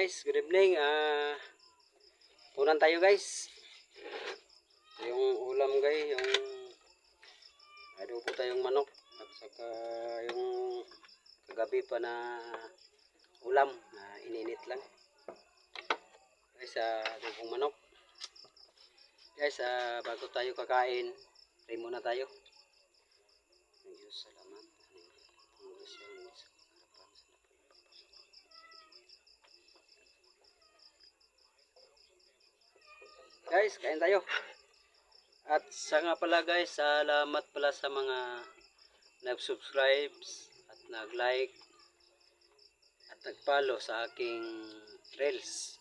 Guys, good evening. Unan tayo guys. Yung ulam guys, yung adobo tayong manok at saka yung kagabi pa na ulam na ininit lang. Guys, adobong manok. Guys, bago tayo kakain, pray muna tayo. Ng Diyos, salamat. Guys, kain tayo. At sa nga pala guys, salamat pala sa mga nag-subscribe at nag-like at nag-follow sa aking reels.